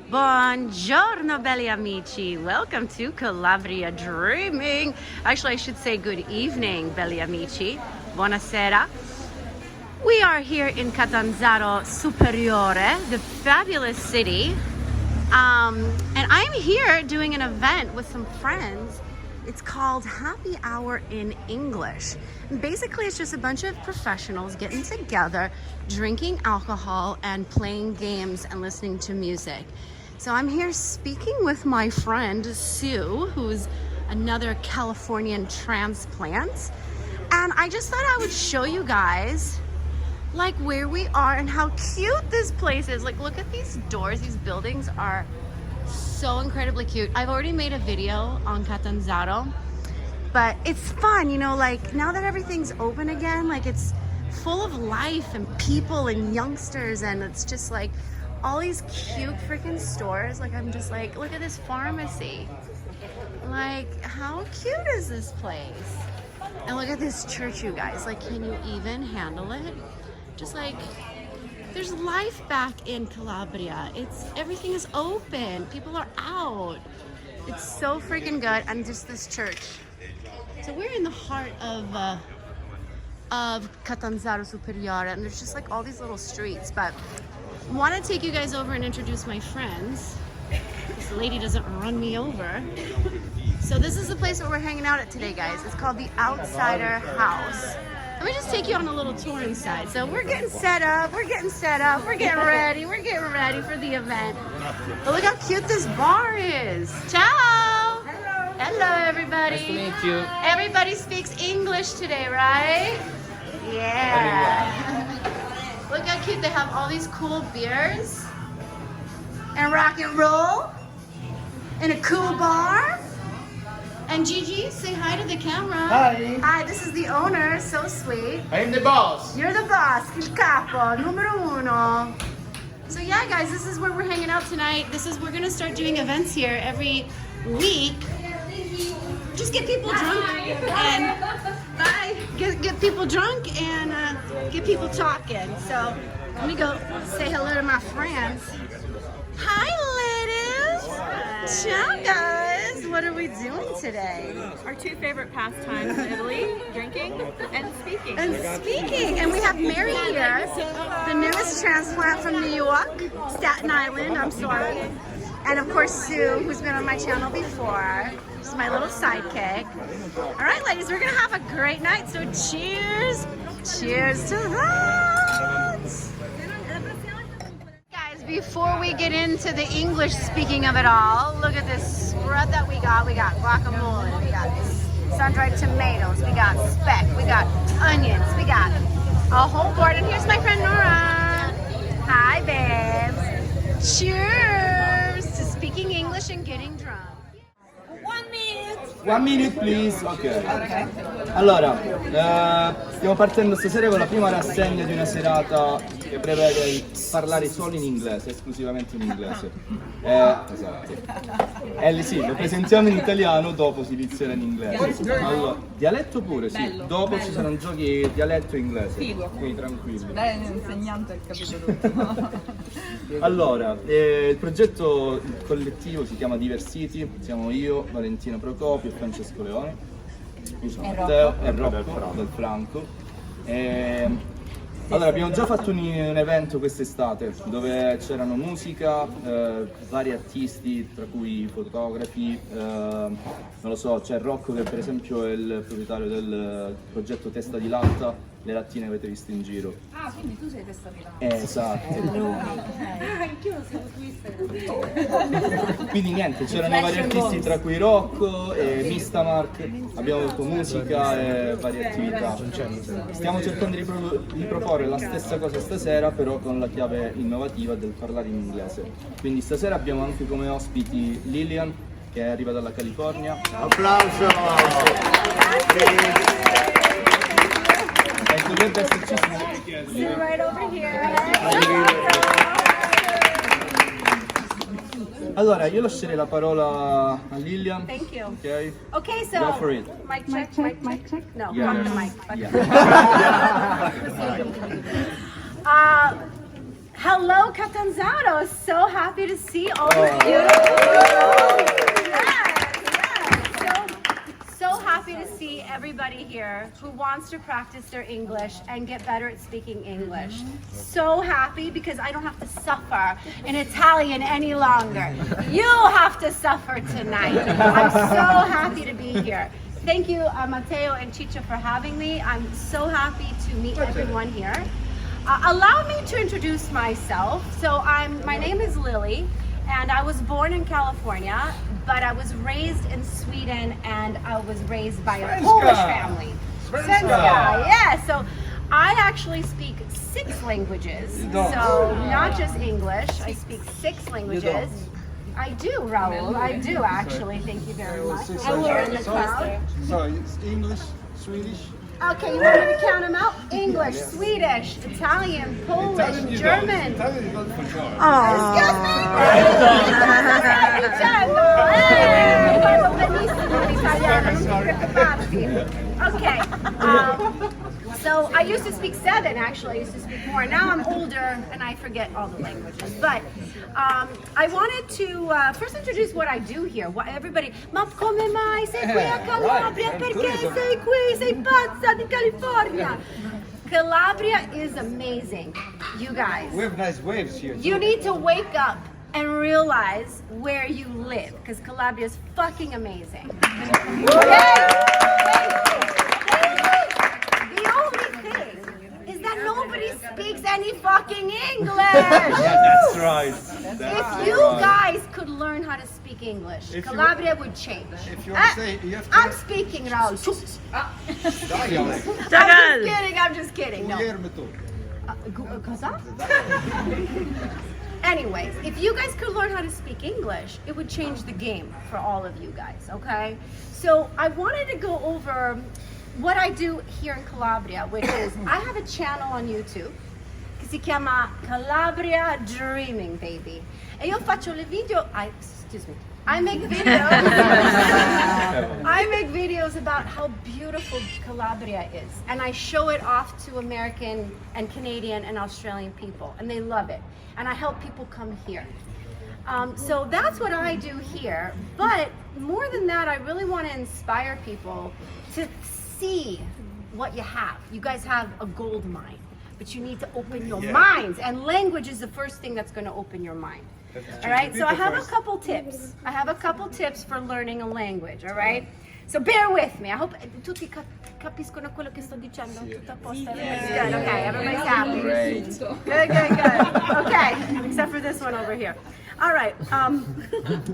Buongiorno belli amici, welcome to Calabria Dreaming. Actually, I should say good evening belli amici, buonasera. We are here in Catanzaro Superiore, the fabulous city. And I'm here doing an event with some friends. It's called Happy Hour in English. And basically, it's just a bunch of professionals getting together, drinking alcohol, and playing games and listening to music. So I'm here speaking with my friend Sue, who's another Californian transplant. And I just thought I would show you guys like where we are and how cute this place is. Like, look at these doors. These buildings are so incredibly cute. I've already made a video on Catanzaro, but it's fun, you know, like now that everything's open again, like it's full of life and people and youngsters, and it's just like all these cute freaking stores. Like, I'm just like, look at this pharmacy. Like, how cute is this place? And look at this church, you guys. Like, can you even handle it? Just like, there's life back in Calabria. Everything is open. People are out. It's so freaking good. And just this church. So we're in the heart of Catanzaro Superiore, and there's just like all these little streets. But I want to take you guys over and introduce my friends. This lady doesn't run me over. So this is the place where we're hanging out at today, guys. It's called the Outsider House. Let me just take you on a little tour inside. So we're getting set up, we're getting ready for the event. But look how cute this bar is. Ciao! Hello, everybody. Nice to meet you. Everybody speaks English today, right? Yeah. Look how cute they have all these cool beers and rock and roll in a cool bar. And Gigi, say hi to the camera. Hi. Hi, this is the owner, so sweet. I'm the boss. You're the boss, il capo, numero uno. So yeah, guys, this is where we're hanging out tonight. We're gonna start doing events here every week. Just get people drunk and bye. Get people drunk and get people talking. So let me go say hello to my friends. Hi, ladies. Ciao, guys. What are we doing today? Our two favorite pastimes in Italy, drinking and speaking. And we have Mary here, the newest transplant from New York, Staten Island, I'm sorry. And of course Sue, who's been on my channel before. She's my little sidekick. All right, ladies, we're gonna have a great night, so cheers. Cheers to that. Guys, before we get into the English speaking of it all, look at this spread that we got. We got guacamole, we got sun-dried tomatoes, we got speck, we got onions, we got a whole board. And here's my friend Nora. Hi, babes. Cheers to speaking English and getting drunk. 1 minute, please. Ok. Allora, stiamo partendo stasera con la prima rassegna di una serata che prevede parlare solo in inglese, esclusivamente in inglese. Esatto. Sì, lo presentiamo in italiano, dopo si inizierà in inglese. Allora, dialetto pure, sì. Dopo ci saranno giochi dialetto e inglese. Quindi tranquilli. Lei è un insegnante, ha capito tutto. Allora, il progetto collettivo si chiama Diversity, siamo io, Valentina Procopio e Francesco Leone. Io sono Matteo e Rocco del Franco. Allora, abbiamo già fatto un evento quest'estate dove c'erano musica, vari artisti, tra cui fotografi, non lo so, c'è Rocco che per esempio è il proprietario del progetto Testa di Latta. Le lattine avete visto in giro. Ah, quindi tu sei testa di latta. Esatto. Anch'io sono su Instagram. Quindi niente, c'erano vari artisti tra cui Rocco e Mistamark, abbiamo avuto musica e varie attività. Stiamo cercando di proporre la stessa cosa stasera, però con la chiave innovativa del parlare in inglese. Quindi stasera abbiamo anche come ospiti Lillian, che arriva dalla California. Applauso! Dovrebbe esserci Right over here. Allora, io lascerei la parola a Lillian. Thank you. Ok? Okay, so Go for it. mic check. No, Yeah. fuck the mic. Yeah. Hello, Catanzaro. So happy to see all the beautiful people. Yes. So happy to see everybody here who wants to practice their English and get better at speaking English. So happy because I don't have to suffer in Italian any longer. You have to suffer tonight. I'm so happy to be here. Thank you, Matteo and Chicha, for having me. I'm so happy to meet everyone here. Allow me to introduce myself. So my name is Lily, and I was born in California, but I was raised in Sweden, and I was raised by a Polish family. Svenska, yeah. So I actually speak 6 languages. So not just English. I speak 6 languages. I do, Raul. I do actually. Thank you very much. And we're in the crowd. So it's English, Swedish. Okay, you want me to count them out? English, Swedish, Italian, Polish, German. Italian you don't for sure. Excuse me? Parlo benissimo l'italiano, non ti preoccuparti. Okay, so I used to speak 7 actually, I used to speak more. Now I'm older and I forget all the languages. But I wanted to first introduce what I do here. Everybody, ma come mai sei qui a Calabria? Perché sei qui? Sei pazza di California? Calabria is amazing, you guys. We have nice waves here. You need to wake up and realize where you live, because Calabria is fucking amazing. The only thing is that nobody speaks any fucking English. That's right. If you guys could learn how to speak English, Calabria would change. If you want to say, you have to I'm speaking, Raul. dialect. I'm just kidding. No. Guillermo tu. Cosa? Anyways, if you guys could learn how to speak English, it would change the game for all of you guys, okay? So I wanted to go over what I do here in Calabria, which is I have a channel on YouTube che si chiama Calabria Dreaming, baby. E io faccio le video, I make videos. I make videos about how beautiful Calabria is, and I show it off to American and Canadian and Australian people, and they love it. And I help people come here. So that's what I do here. But more than that, I really want to inspire people to see what you have. You guys have a gold mine, but you need to open your minds, and language is the first thing that's going to open your mind. All right, so I have a couple tips. I have a couple tips for learning a language, all right? So bear with me. I hope tutti capiscono quello che sto dicendo. Tutto a posto? Everybody's good. Okay, everybody's happy. Great. Good. Okay, except for this one over here. All right,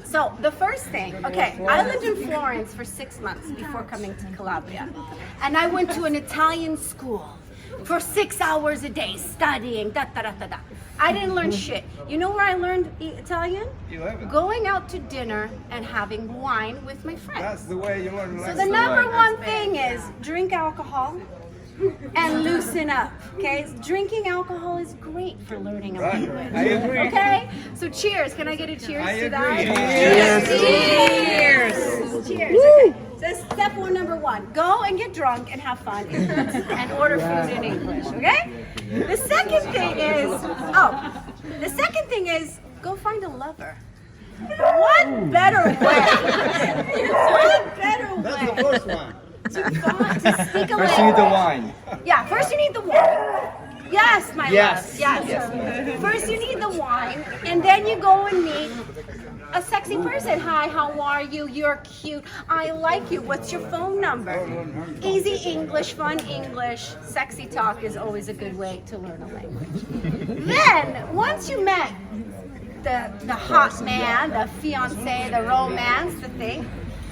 so the first thing, okay, I lived in Florence for 6 months before coming to Calabria. And I went to an Italian school for 6 hours a day studying, da-da-da-da-da. I didn't learn shit. You know where I learned Italian? 11. Going out to dinner and having wine with my friends. That's the way you learn. So the number one thing is drink alcohol and loosen up, okay? Drinking alcohol is great for learning a language. I agree. Okay? So cheers. Can I get a cheers I to that? agree. Cheers. Cheers. Okay. So step number 1, go and get drunk and have fun and order food in English, okay? The second thing is go find a lover. What better way? What better That's the way first one. to speak a First you need the language? wine. Yeah, first you need the wine. Yes, my Yes. love. Yes. First you need the wine, and then you go and meet a sexy person. Hi, how are you? You're cute. I like you. What's your phone number? Easy English, fun English. Sexy talk is always a good way to learn a language. Then, once you met the hot man, the fiancé, the romance, the thing,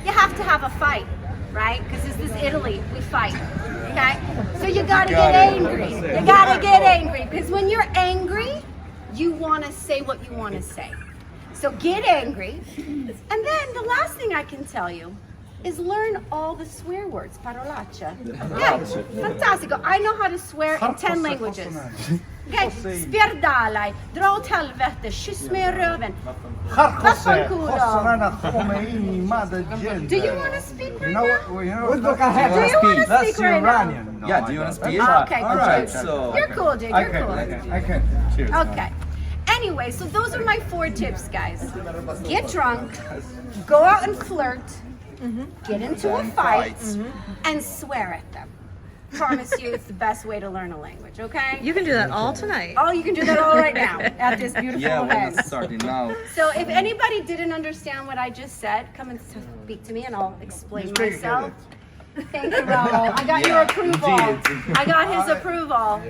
you have to have a fight, right? Because this is Italy. We fight. Okay? So you gotta get angry. You gotta get angry. Because when you're angry, you want to say what you want to say. So get angry. And then the last thing I can tell you is learn all the swear words. Parolacce. Yeah, fantastico. I know how to swear in 10 languages. Okay? Spierdalaj, dra åt helvete, kyss mig i röven. Vaffanculo. Do you want to speak right now? Do you want to speak right now? Yeah, do you want to speak? Okay, All right, good. so You're cool, dude. You're cool. I can. cheers. Okay. Anyway, so those are my 4 tips, guys. Get drunk, go out and flirt, get into a fight, and swear at them. Promise you it's the best way to learn a language, okay? You can do that all tonight. Oh, you can do that all right now at this beautiful Yeah, event. we're starting now. So if anybody didn't understand what I just said, come and speak to me and I'll explain myself. Thank you, Raul. I got your approval. indeed. I got his approval.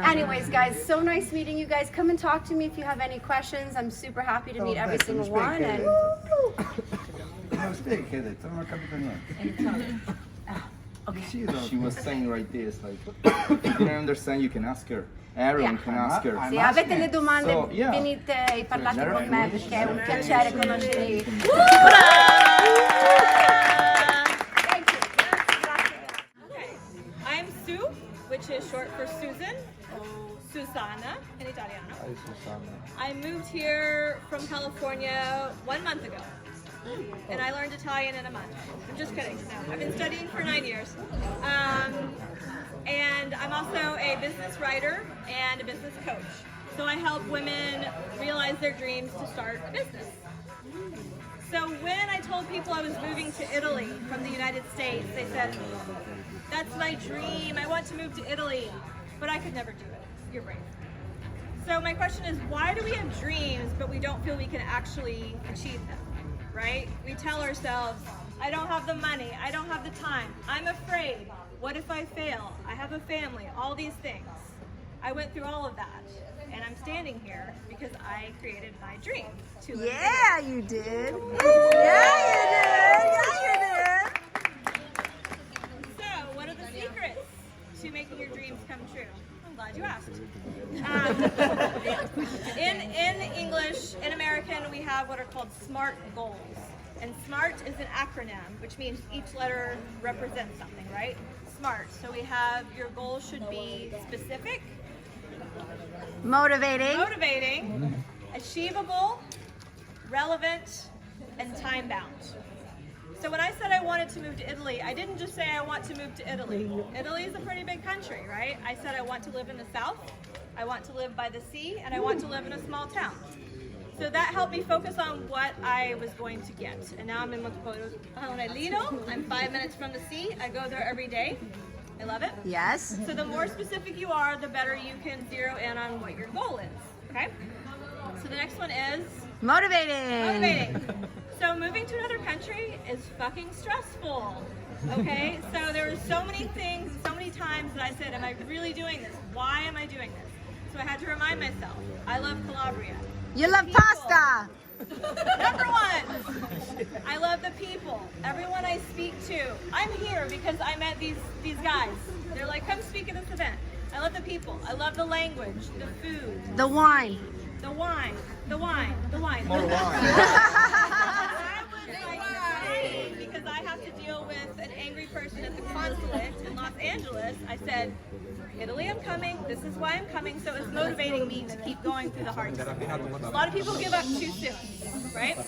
Anyways, guys, so nice meeting you guys. Come and talk to me if you have any questions. I'm super happy to meet every single one. And Non spieghi che hai detto, non ho capito niente. She was saying right this, like, if you didn't understand, you can ask her. Everyone can ask her. se avete le domande, So, yeah. venite e parlate con me perché è un piacere conoscervi. Okay. I'm Sue, which is short for Susan, or Susana in Italiano. I moved here from California 1 month ago. And I learned Italian in a month. I'm just kidding. No, I've been studying for 9 years. And I'm also a business writer and a business coach. So I help women realize their dreams to start a business. So when I told people I was moving to Italy from the United States, they said, that's my dream. I want to move to Italy, but I could never do it. You're brave. So my question is, why do we have dreams, but we don't feel we can actually achieve them? Right? We tell ourselves, I don't have the money, I don't have the time, I'm afraid, what if I fail, I have a family, all these things. I went through all of that, and I'm standing here because I created my dream to live. Yeah, you did. Yeah, you did. Yeah, you did. So, what are the secrets to making your dreams come true? I'm glad you asked. In English, in American, we have what are called SMART goals. And SMART is an acronym, which means each letter represents something, right? SMART. So we have your goal should be specific, motivating, achievable, relevant, and time-bound. So when I said I wanted to move to Italy, I didn't just say I want to move to Italy. Italy is a pretty big country, right? I said I want to live in the south, I want to live by the sea, and I want to live in a small town. So that helped me focus on what I was going to get. And now I'm in Lido. I'm 5 minutes from the sea. I go there every day. I love it. Yes. So the more specific you are, the better you can zero in on what your goal is. Okay? So the next one is motivating. So moving to another country is fucking stressful. Okay? So there were so many things, so many times that I said, am I really doing this? Why am I doing this? So I had to remind myself, I love Calabria. You love pasta. Number 1, I love the people. Everyone I speak to. I'm here because I met these guys. They're like, come speak at this event. I love the people. I love the language, the food, The wine. the wine. More wine. I was like, because I have to deal with an angry person at the consulate in Los Angeles. I said, Italy, I'm coming. This is why I'm coming. So it's motivating me to keep going through the hard stuff. A lot of people give up too soon, right?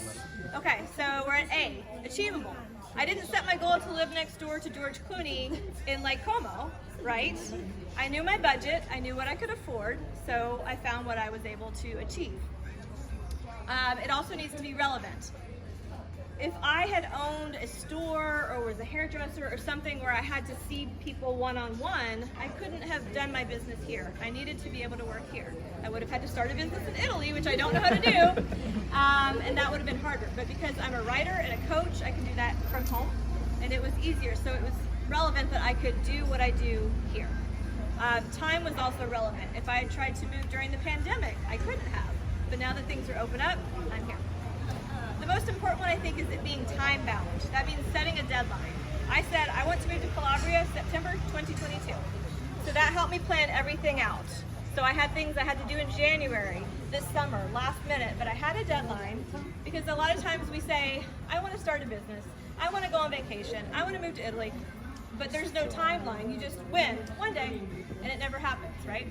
Okay, so we're at A, achievable. I didn't set my goal to live next door to George Clooney in Lake Como, right? I knew my budget. I knew what I could afford. So I found what I was able to achieve. It also needs to be relevant. If I had owned a store or was a hairdresser or something where I had to see people one-on-one, I couldn't have done my business here. I needed to be able to work here. I would have had to start a business in Italy, which I don't know how to do, and that would have been harder. But because I'm a writer and a coach, I can do that from home, and it was easier. So it was relevant that I could do what I do here. Time was also relevant. If I had tried to move during the pandemic, I couldn't have. But now that things are open up, I'm here. The most important one, I think, is it being time-bound. That means setting a deadline. I said I want to move to Calabria September 2022. So that helped me plan everything out. So I had things I had to do in January, this summer, last minute, but I had a deadline because a lot of times we say, I want to start a business, I want to go on vacation, I want to move to Italy, but there's no timeline. You just win one day and it never happens, right?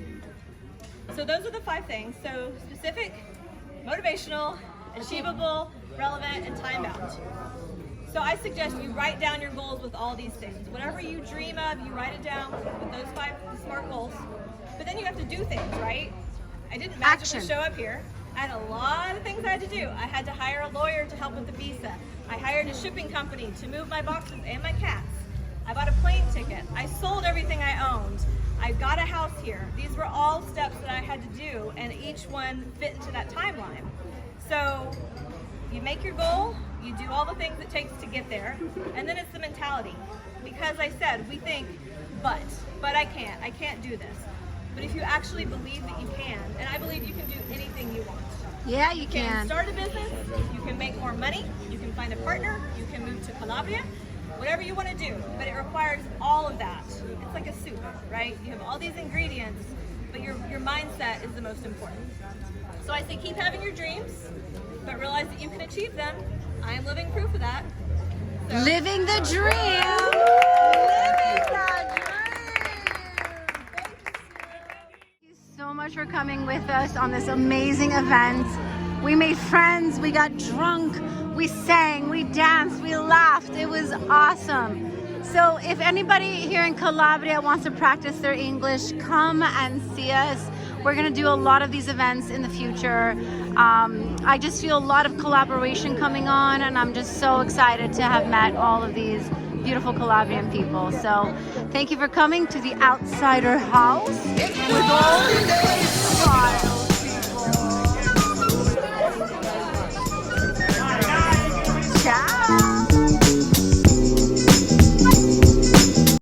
So those are the 5 things. So specific, motivational, achievable, relevant, and time-bound. So I suggest you write down your goals with all these things. Whatever you dream of, you write it down with those 5 SMART goals. But then you have to do things, right? I didn't magically Action. show up here. I had a lot of things I had to do. I had to hire a lawyer to help with the visa. I hired a shipping company to move my boxes and my cats. I bought a plane ticket. I sold everything I owned. I got a house here. These were all steps that I had to do, and each one fit into that timeline. So you make your goal, you do all the things it takes to get there, and then it's the mentality. Because I said, we think, but I can't do this. But if you actually believe that you can, and I believe you can do anything you want. Yeah, you You can can. start a business, you can make more money, you can find a partner, you can move to Calabria, whatever you want to do, but it requires all of that. It's like a soup, right? You have all these ingredients, but your mindset is the most important. So I say keep having your dreams, but realize that you can achieve them. I am living proof of that. So, Living the dream. Living the dream. Thank you so much for coming with us on this amazing event. We made friends, we got drunk, we sang, we danced, we laughed. It was awesome. So if anybody here in Calabria wants to practice their English, come and see us. We're going to do a lot of these events in the future. I just feel a lot of collaboration coming on, and I'm just so excited to have met all of these beautiful Calabrian people. So thank you for coming to the Outsider House with all